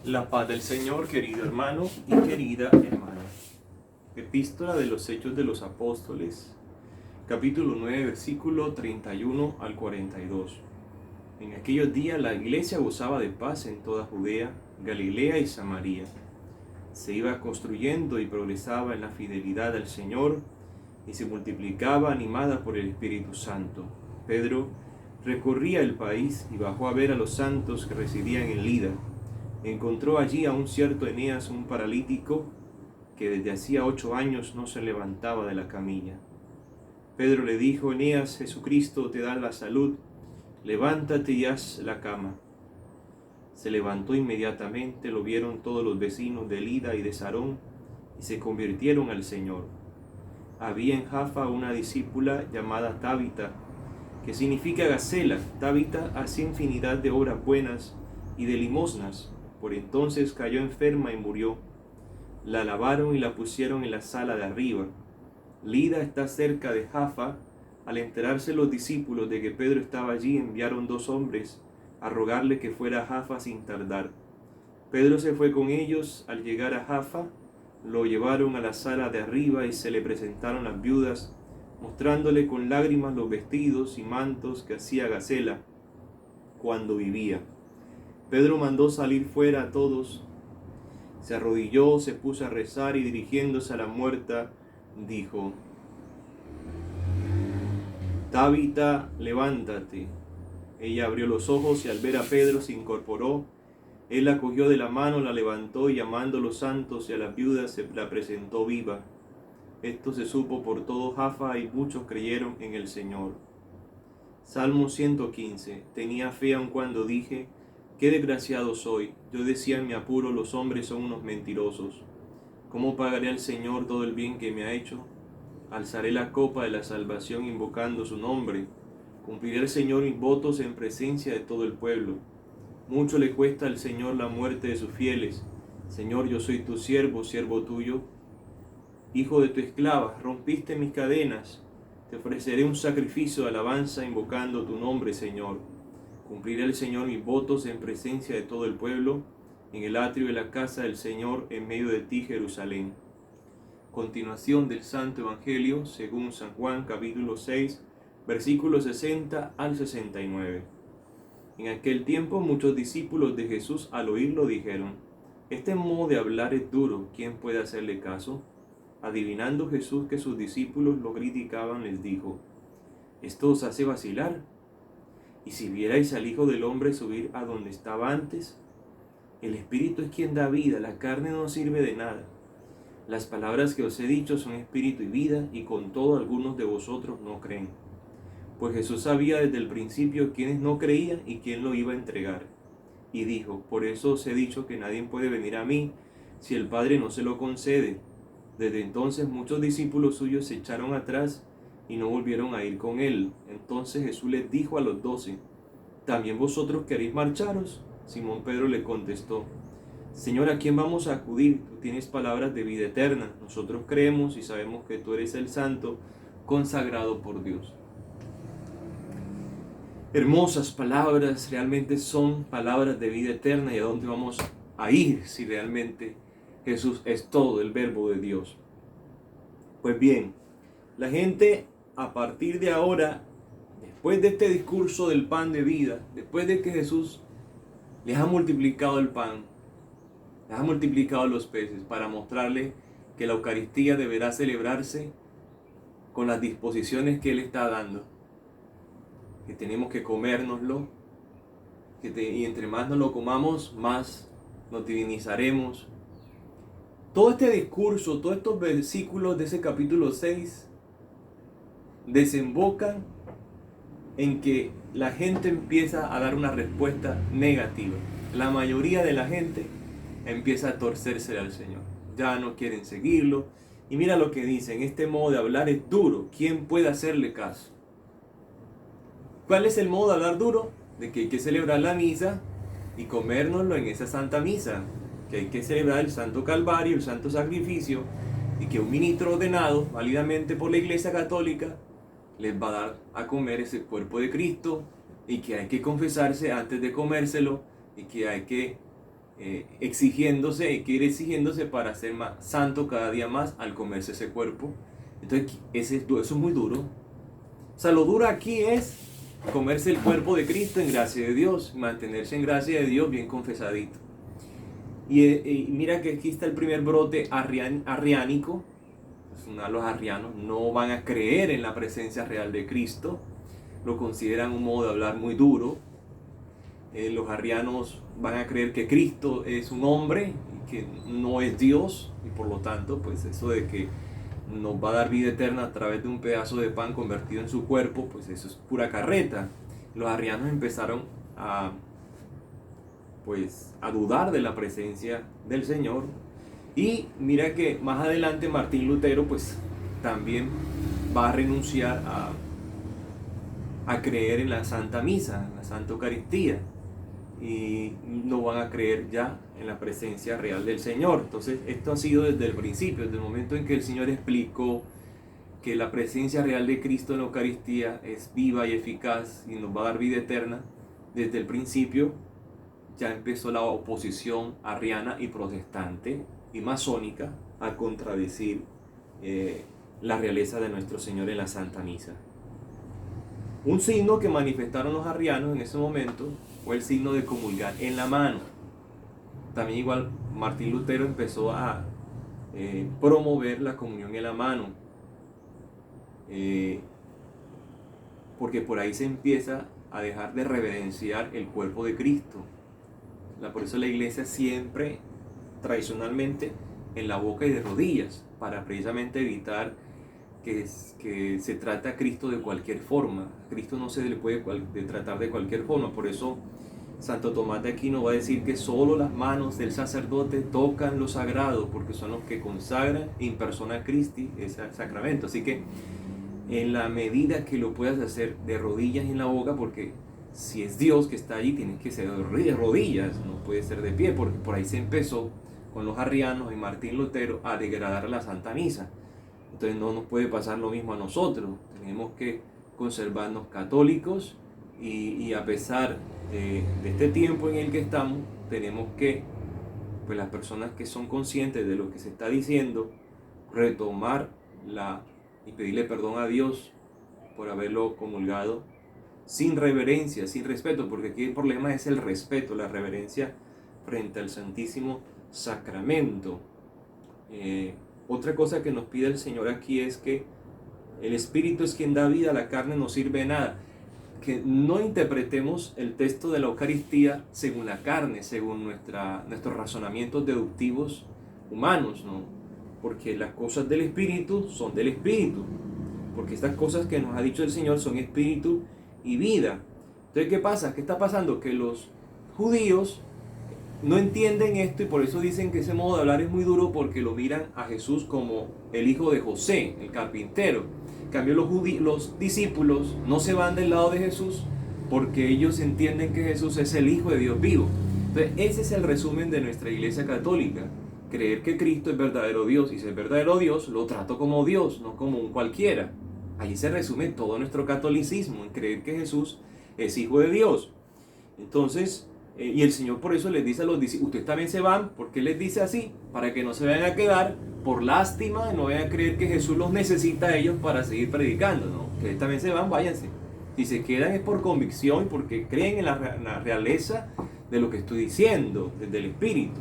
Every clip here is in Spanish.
La paz del Señor, querido hermano y querida hermana. Epístola de los Hechos de los Apóstoles, capítulo 9, versículo 31 al 42. En aquellos días la iglesia gozaba de paz en toda Judea, Galilea y Samaria. Se iba construyendo y progresaba en la fidelidad al Señor y se multiplicaba animada por el Espíritu Santo. Pedro recorría el país y bajó a ver a los santos que residían en Lida. Encontró allí a un cierto Eneas, un paralítico que desde hacía 8 años no se levantaba de la camilla. Pedro le dijo: Eneas, Jesucristo te da la salud, levántate y haz la cama. Se levantó inmediatamente, lo vieron todos los vecinos de Lida y de Sarón y se convirtieron al Señor. Había en Jaffa una discípula llamada Tabita, que significa Gacela. Tabita hacía infinidad de obras buenas y de limosnas. Por entonces cayó enferma y murió. La lavaron y la pusieron en la sala de arriba. Lida está cerca de Jaffa. Al enterarse los discípulos de que Pedro estaba allí, enviaron 2 hombres a rogarle que fuera a Jaffa sin tardar. Pedro se fue con ellos. Al llegar a Jaffa, lo llevaron a la sala de arriba y se le presentaron las viudas, mostrándole con lágrimas los vestidos y mantos que hacía Gacela cuando vivía. Pedro mandó salir fuera a todos, se arrodilló, se puso a rezar y dirigiéndose a la muerta, dijo: Tabita, levántate. Ella abrió los ojos y al ver a Pedro se incorporó. Él la cogió de la mano, la levantó y llamando a los santos y a las viudas se la presentó viva. Esto se supo por todo Jaffa y muchos creyeron en el Señor. Salmo 115. Tenía fe aun cuando dije: qué desgraciado soy. Yo decía en mi apuro: los hombres son unos mentirosos. ¿Cómo pagaré al Señor todo el bien que me ha hecho? Alzaré la copa de la salvación invocando su nombre. Cumpliré al Señor mis votos en presencia de todo el pueblo. Mucho le cuesta al Señor la muerte de sus fieles. Señor, yo soy tu siervo, siervo tuyo, hijo de tu esclava. Rompiste mis cadenas. Te ofreceré un sacrificio de alabanza invocando tu nombre, Señor. Cumpliré al Señor mis votos en presencia de todo el pueblo, en el atrio de la casa del Señor, en medio de ti, Jerusalén. Continuación del Santo Evangelio según San Juan, capítulo 6, versículos 60 al 69. En aquel tiempo muchos discípulos de Jesús al oírlo dijeron: este modo de hablar es duro, ¿quién puede hacerle caso? Adivinando Jesús que sus discípulos lo criticaban, les dijo: esto os hace vacilar. Y si vierais al Hijo del Hombre subir a donde estaba antes, el Espíritu es quien da vida, la carne no sirve de nada. Las palabras que os he dicho son espíritu y vida, y con todo algunos de vosotros no creen. Pues Jesús sabía desde el principio quiénes no creían y quién lo iba a entregar. Y dijo: por eso os he dicho que nadie puede venir a mí si el Padre no se lo concede. Desde entonces muchos discípulos suyos se echaron atrás y no volvieron a ir con él. Entonces Jesús les dijo a los 12: ¿también vosotros queréis marcharos? Simón Pedro le contestó: Señor, ¿a quién vamos a acudir? Tú tienes palabras de vida eterna. Nosotros creemos y sabemos que tú eres el Santo, consagrado por Dios. Hermosas palabras, realmente son palabras de vida eterna. ¿Y a dónde vamos a ir si realmente Jesús es todo el verbo de Dios? Pues bien, la gente a partir de ahora, después de este discurso del pan de vida, después de que Jesús les ha multiplicado el pan, les ha multiplicado los peces para mostrarles que la Eucaristía deberá celebrarse con las disposiciones que Él está dando, que tenemos que comérnoslo, y entre más nos lo comamos, más nos divinizaremos. Todo este discurso, todos estos versículos de ese capítulo 6 desembocan en que la gente empieza a dar una respuesta negativa. La mayoría de la gente empieza a torcerse al Señor. Ya no quieren seguirlo. Y mira lo que dicen: este modo de hablar es duro, ¿quién puede hacerle caso? ¿Cuál es el modo de hablar duro? De que hay que celebrar la misa y comérnoslo en esa santa misa, que hay que celebrar el santo calvario, el santo sacrificio, y que un ministro ordenado válidamente por la Iglesia Católica les va a dar a comer ese cuerpo de Cristo, y que hay que confesarse antes de comérselo, y que hay que exigiéndose para ser más santo cada día más al comerse ese cuerpo. Entonces eso es muy duro. O sea, lo duro aquí es comerse el cuerpo de Cristo en gracia de Dios, mantenerse en gracia de Dios bien confesadito. Y mira que aquí está el primer brote arriánico. Los arrianos no van a creer en la presencia real de Cristo, lo consideran un modo de hablar muy duro. Los arrianos van a creer que Cristo es un hombre y que no es Dios, y por lo tanto, pues eso de que nos va a dar vida eterna a través de un pedazo de pan convertido en su cuerpo, pues eso es pura carreta. Los arrianos empezaron a dudar de la presencia del Señor. Y mira que más adelante Martín Lutero pues también va a renunciar a creer en la Santa Misa, en la Santa Eucaristía, y no van a creer ya en la presencia real del Señor. Entonces esto ha sido desde el principio, desde el momento en que el Señor explicó que la presencia real de Cristo en la Eucaristía es viva y eficaz y nos va a dar vida eterna. Desde el principio ya empezó la oposición arriana y protestante y masónica a contradecir la realeza de nuestro Señor en la Santa Misa. Un signo que manifestaron los arrianos en ese momento fue el signo de comulgar en la mano. También igual Martín Lutero empezó a promover la comunión en la mano, porque por ahí se empieza a dejar de reverenciar el cuerpo de Cristo. Por eso la iglesia siempre, tradicionalmente, en la boca y de rodillas, para precisamente evitar que se trate a Cristo de cualquier forma. A Cristo no se le puede tratar de cualquier forma. Por eso Santo Tomás de Aquino va a decir que solo las manos del sacerdote tocan lo sagrado, porque son los que consagran in persona Christi ese sacramento. Así que en la medida que lo puedas hacer de rodillas en la boca, porque si es Dios que está allí, tienes que ser de rodillas, no puede ser de pie, porque por ahí se empezó con los arrianos y Martín Lutero a degradar la Santa Misa. Entonces no nos puede pasar lo mismo a nosotros. Tenemos que conservarnos católicos y a pesar de este tiempo en el que estamos, tenemos que, pues las personas que son conscientes de lo que se está diciendo, retomar y pedirle perdón a Dios por haberlo comulgado sin reverencia, sin respeto, porque aquí el problema es el respeto, la reverencia frente al Santísimo Sacramento. Otra cosa que nos pide el Señor aquí es que el Espíritu es quien da vida, la carne no sirve de nada. Que no interpretemos el texto de la Eucaristía según la carne, según nuestros razonamientos deductivos humanos, ¿no? Porque las cosas del Espíritu son del Espíritu. Porque estas cosas que nos ha dicho el Señor son Espíritu y vida. Entonces, ¿qué pasa? ¿Qué está pasando? Que los judíos no entienden esto y por eso dicen que ese modo de hablar es muy duro, porque lo miran a Jesús como el hijo de José, el carpintero. En cambio los discípulos no se van del lado de Jesús porque ellos entienden que Jesús es el Hijo de Dios vivo. Entonces ese es el resumen de nuestra Iglesia Católica: creer que Cristo es verdadero Dios, y si es verdadero Dios lo trato como Dios, no como un cualquiera. Allí se resume todo nuestro catolicismo, en creer que Jesús es Hijo de Dios. Entonces, y el Señor por eso les dice a los discípulos: ustedes también se van. ¿Por qué les dice así? Para que no se vayan a quedar por lástima, no vayan a creer que Jesús los necesita a ellos para seguir predicando, ¿no? Ustedes también se van, váyanse. Si se quedan es por convicción, porque creen en la realeza de lo que estoy diciendo, desde el Espíritu.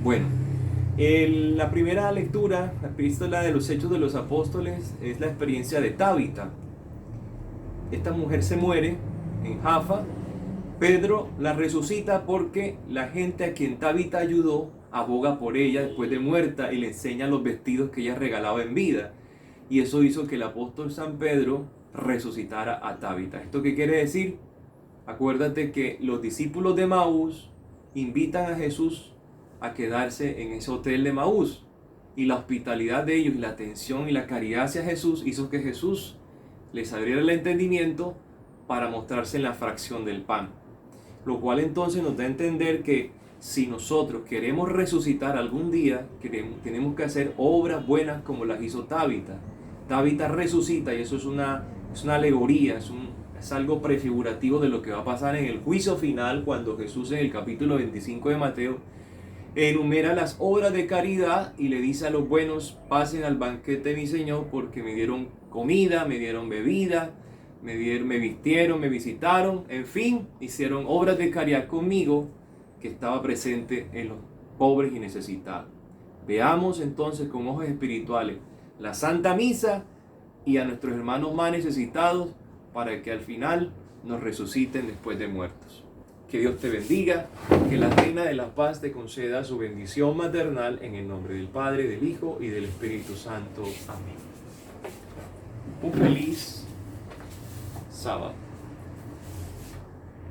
Bueno, la primera lectura, la epístola de los Hechos de los Apóstoles, es la experiencia de Tabita. Esta mujer se muere en Jaffa. Pedro la resucita porque la gente a quien Tabita ayudó aboga por ella después de muerta y le enseña los vestidos que ella regalaba en vida. Y eso hizo que el apóstol San Pedro resucitara a Tabita. ¿Esto qué quiere decir? Acuérdate que los discípulos de Maús invitan a Jesús a quedarse en ese hotel de Maús. Y la hospitalidad de ellos y la atención y la caridad hacia Jesús hizo que Jesús les abriera el entendimiento para mostrarse en la fracción del pan. Lo cual entonces nos da a entender que si nosotros queremos resucitar algún día, tenemos que hacer obras buenas como las hizo Tabita. Tabita resucita, y eso es una alegoría, Es algo prefigurativo de lo que va a pasar en el juicio final, cuando Jesús en el capítulo 25 de Mateo enumera las obras de caridad y le dice a los buenos: pasen al banquete de mi Señor, porque me dieron comida, me dieron bebida, me vistieron, me visitaron, en fin, hicieron obras de caridad conmigo, que estaba presente en los pobres y necesitados. Veamos entonces con ojos espirituales la Santa Misa y a nuestros hermanos más necesitados, para que al final nos resuciten después de muertos. Que Dios te bendiga, que la Reina de la Paz te conceda su bendición maternal, en el nombre del Padre, del Hijo y del Espíritu Santo. Amén. Un feliz sábado.